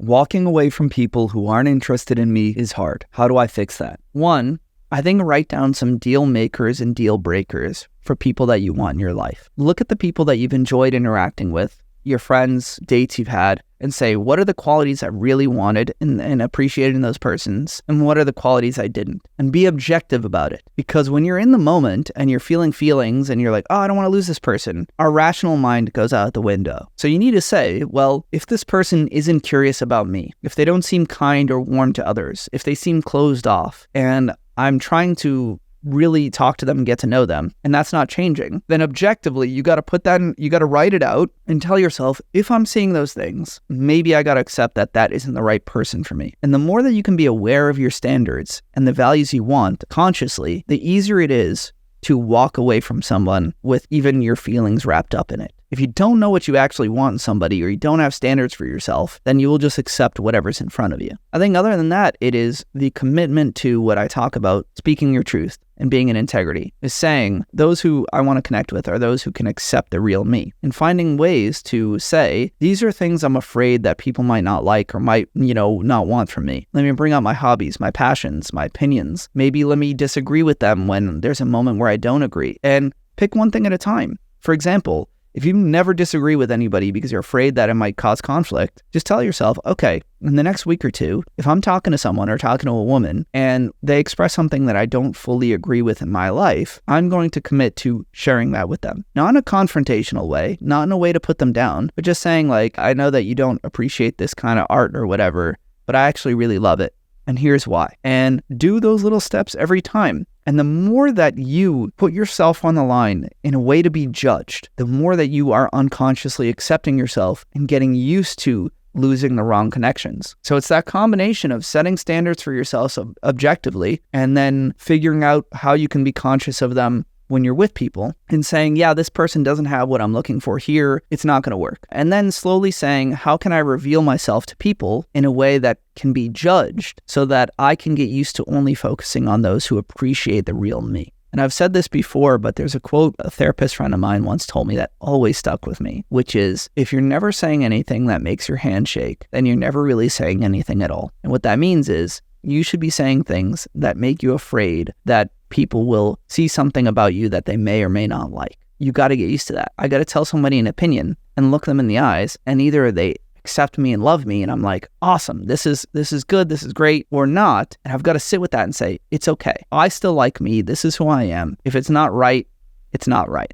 Walking away from people who aren't interested in me is hard. How do I fix that? One, I think write down some deal makers and deal breakers for people that you want in your life. Look at the people that you've enjoyed interacting with, your friends, dates you've had, and say, what are the qualities I really wanted and appreciated in those persons? And what are the qualities I didn't? And be objective about it. Because when you're in the moment and you're feeling feelings and you're like, oh, I don't want to lose this person, our rational mind goes out the window. So you need to say, well, if this person isn't curious about me, if they don't seem kind or warm to others, if they seem closed off, and I'm trying to really talk to them and get to know them, and that's not changing, then objectively, you got to put that in, you got to write it out and tell yourself, if I'm seeing those things, maybe I got to accept that that isn't the right person for me. And the more that you can be aware of your standards and the values you want consciously, the easier it is to walk away from someone with even your feelings wrapped up in it. If you don't know what you actually want in somebody, or you don't have standards for yourself, then you will just accept whatever's in front of you. I think other than that, it is the commitment to what I talk about, speaking your truth and being in integrity, is saying those who I want to connect with are those who can accept the real me, and finding ways to say, these are things I'm afraid that people might not like or might, not want from me. Let me bring out my hobbies, my passions, my opinions. Maybe let me disagree with them when there's a moment where I don't agree, and pick one thing at a time. For example, if you never disagree with anybody because you're afraid that it might cause conflict, just tell yourself, okay, in the next week or two, if I'm talking to someone or talking to a woman and they express something that I don't fully agree with in my life, I'm going to commit to sharing that with them. Not in a confrontational way, not in a way to put them down, but just saying like, I know that you don't appreciate this kind of art or whatever, but I actually really love it. And here's why. And do those little steps every time. And the more that you put yourself on the line in a way to be judged, the more that you are unconsciously accepting yourself and getting used to losing the wrong connections. So it's that combination of setting standards for yourself objectively and then figuring out how you can be conscious of them when you're with people and saying, yeah, this person doesn't have what I'm looking for here, it's not going to work. And then slowly saying, how can I reveal myself to people in a way that can be judged so that I can get used to only focusing on those who appreciate the real me. And I've said this before, but there's a quote a therapist friend of mine once told me that always stuck with me, which is, if you're never saying anything that makes your hand shake, then you're never really saying anything at all. And what that means is, you should be saying things that make you afraid that people will see something about you that they may or may not like. You got to get used to that. I got to tell somebody an opinion and look them in the eyes, and either they accept me and love me and I'm like, awesome, this is good, this is great, or not. And I've got to sit with that and say, it's okay. I still like me. This is who I am. If it's not right, it's not right.